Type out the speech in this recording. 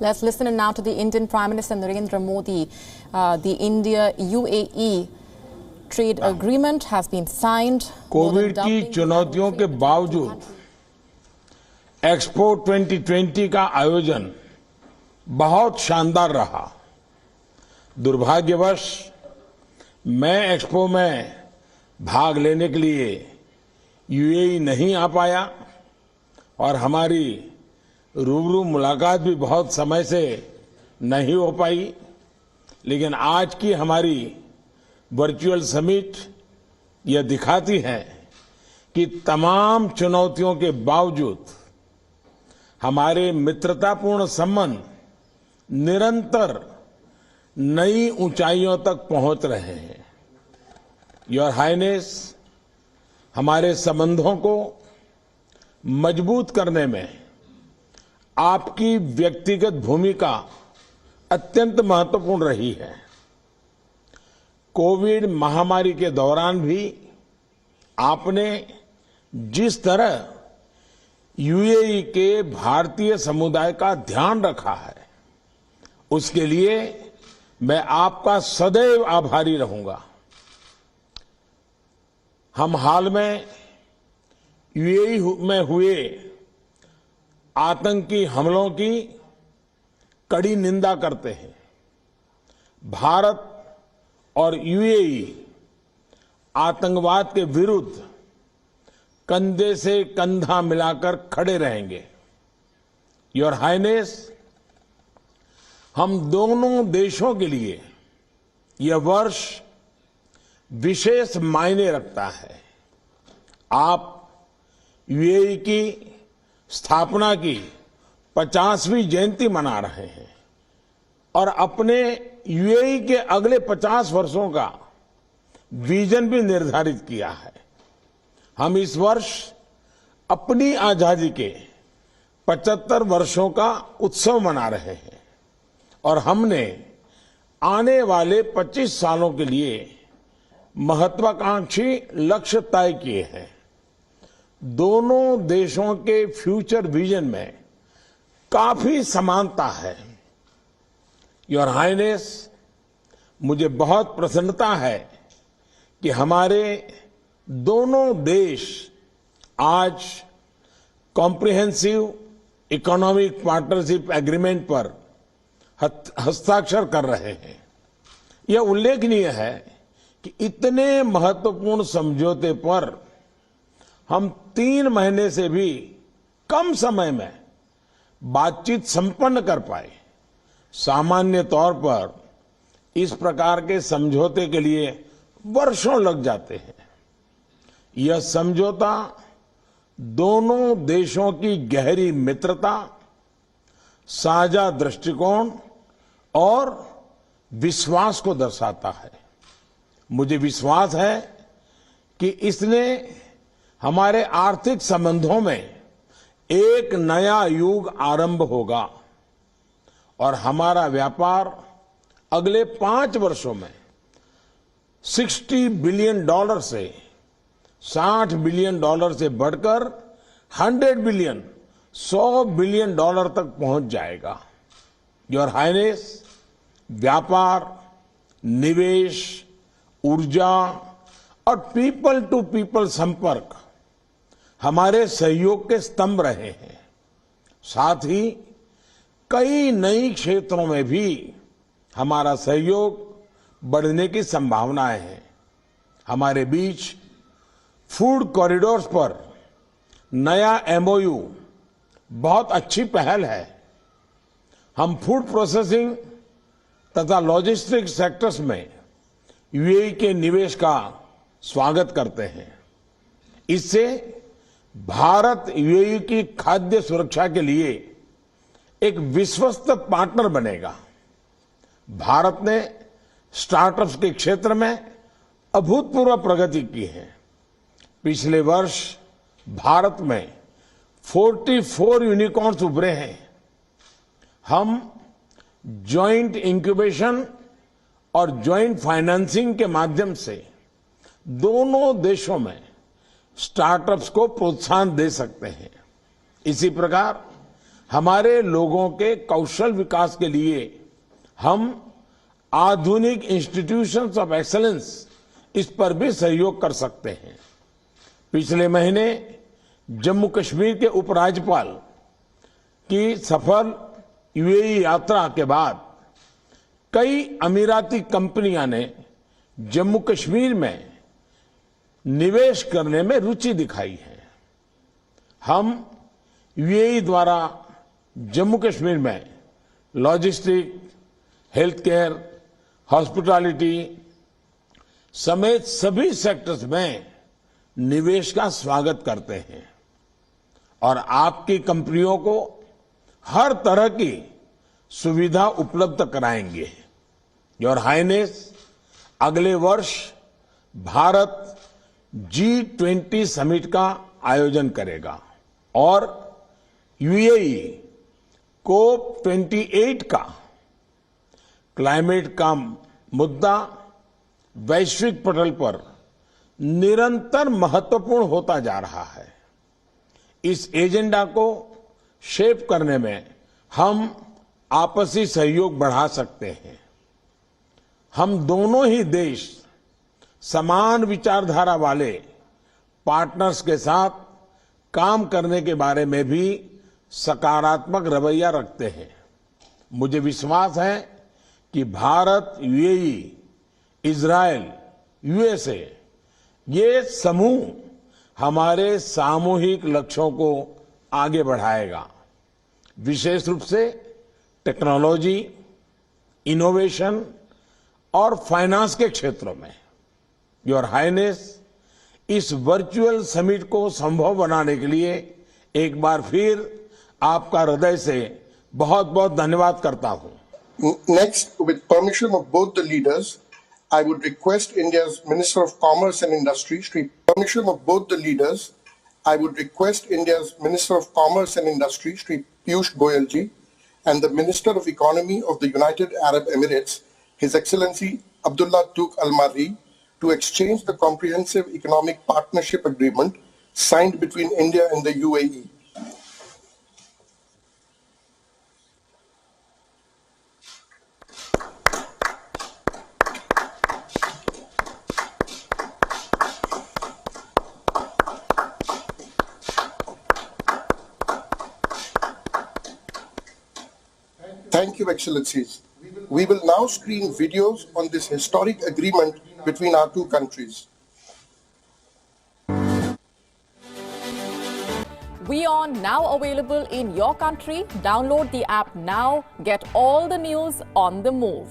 Let's listen in now to the Indian Prime Minister Narendra Modi. The India-UAE trade agreement has been signed. Covid की चुनौतियों के बावजूद expo 2020 का आयोजन बहुत शानदार रहा। दुर्भाग्यवश मैं एक्सपो में भाग लेने के लिए यूएई नहीं आ पाया और हमारी रूबरू मुलाकात भी बहुत समय से नहीं हो पाई, लेकिन आज की हमारी वर्चुअल समिट यह दिखाती है कि तमाम चुनौतियों के बावजूद हमारे मित्रतापूर्ण संबंध निरंतर नई ऊंचाइयों तक पहुंच रहे हैं। योर हाइनेस, हमारे संबंधों को मजबूत करने में आपकी व्यक्तिगत भूमिका अत्यंत महत्वपूर्ण रही है। कोविड महामारी के दौरान भी आपने जिस तरह यूएई के भारतीय समुदाय का ध्यान रखा है, उसके लिए मैं आपका सदैव आभारी रहूंगा। हम हाल में यूएई में हुए आतंकी हमलों की कड़ी निंदा करते हैं। भारत और यूएई आतंकवाद के विरुद्ध कंधे से कंधा मिलाकर खड़े रहेंगे। योर हाइनेस, हम दोनों देशों के लिए यह वर्ष विशेष मायने रखता है। आप यूएई की स्थापना की 50वीं जयंती मना रहे हैं और अपने यूएई के अगले 50 वर्षों का विजन भी निर्धारित किया है। हम इस वर्ष अपनी आजादी के 75 वर्षों का उत्सव मना रहे हैं और हमने आने वाले 25 सालों के लिए महत्वाकांक्षी लक्ष्य तय किए हैं। दोनों देशों के फ्यूचर विजन में काफी समानता है। योर हाइनेस, मुझे बहुत प्रसन्नता है कि हमारे दोनों देश आज कॉम्प्रिहेंसिव इकोनॉमिक पार्टनरशिप एग्रीमेंट पर हस्ताक्षर कर रहे हैं। यह उल्लेखनीय है कि इतने महत्वपूर्ण समझौते पर हम 3 महीने से भी कम समय में बातचीत संपन्न कर पाए। सामान्य तौर पर इस प्रकार के समझौते के लिए वर्षों लग जाते हैं। यह समझौता दोनों देशों की गहरी मित्रता, साझा दृष्टिकोण और विश्वास को दर्शाता है। मुझे विश्वास है कि इसने हमारे आर्थिक संबंधों में एक नया युग आरंभ होगा और हमारा व्यापार अगले 5 वर्षों में $60 बिलियन से $60 बिलियन से बढ़कर 100 बिलियन, $100 बिलियन तक पहुंच जाएगा। योर हाइनेस, व्यापार, निवेश, ऊर्जा और पीपल टू पीपल संपर्क हमारे सहयोग के स्तंभ रहे हैं। साथ ही कई नई क्षेत्रों में भी हमारा सहयोग बढ़ने की संभावनाएं हैं। हमारे बीच फूड कॉरिडोर्स पर नया एमओयू बहुत अच्छी पहल है। हम फूड प्रोसेसिंग तथा लॉजिस्टिक्स सेक्टर्स में यूएई के निवेश का स्वागत करते हैं। इससे भारत यूएई की खाद्य सुरक्षा के लिए एक विश्वस्त पार्टनर बनेगा। भारत ने स्टार्टअप्स के क्षेत्र में अभूतपूर्व प्रगति की है। पिछले वर्ष भारत में 44 यूनिकॉर्न्स उभरे हैं। हम जॉइंट इंक्यूबेशन और जॉइंट फाइनेंसिंग के माध्यम से दोनों देशों में स्टार्टअप्स को प्रोत्साहन दे सकते हैं। इसी प्रकार हमारे लोगों के कौशल विकास के लिए हम आधुनिक इंस्टीट्यूशंस ऑफ एक्सीलेंस इस पर भी सहयोग कर सकते हैं। पिछले महीने जम्मू कश्मीर के उपराज्यपाल की सफल यूएई यात्रा के बाद कई अमीराती कंपनियां ने जम्मू कश्मीर में निवेश करने में रुचि दिखाई है। हम यूएई द्वारा जम्मू कश्मीर में लॉजिस्टिक, हेल्थ केयर, हॉस्पिटैलिटी समेत सभी सेक्टर्स में निवेश का स्वागत करते हैं और आपकी कंपनियों को हर तरह की सुविधा उपलब्ध कराएंगे। योर हाइनेस, अगले वर्ष भारत G20 समिट का आयोजन करेगा और यूएई COP28 का क्लाइमेट का मुद्दा वैश्विक पटल पर निरंतर महत्वपूर्ण होता जा रहा है। इस एजेंडा को शेप करने में हम आपसी सहयोग बढ़ा सकते हैं। हम दोनों ही देश समान विचारधारा वाले पार्टनर्स के साथ काम करने के बारे में भी सकारात्मक रवैया रखते हैं। मुझे विश्वास है कि भारत, यूएई, इजरायल, यूएसए ये समूह हमारे सामूहिक लक्ष्यों को आगे बढ़ाएगा, विशेष रूप से टेक्नोलॉजी, इनोवेशन और फाइनेंस के क्षेत्रों में। योर हाइनेस, इस वर्चुअल समिट को संभव बनाने के लिए एक बार फिर आपका हृदय से बहुत बहुत धन्यवाद करता हूं। Next, with permission of both the leaders, I would request India's Minister of Commerce and Industry, Shri Piyush Goyal ji, and the Minister of Economy of the United Arab Emirates, His Excellency Abdullah Tuq Al Marri, to exchange the Comprehensive Economic Partnership Agreement signed between India and the UAE. Thank you, Excellencies. We will now screen videos on this historic agreement between our two countries. WION now available in your country. Download the app now. Get all the news on the move.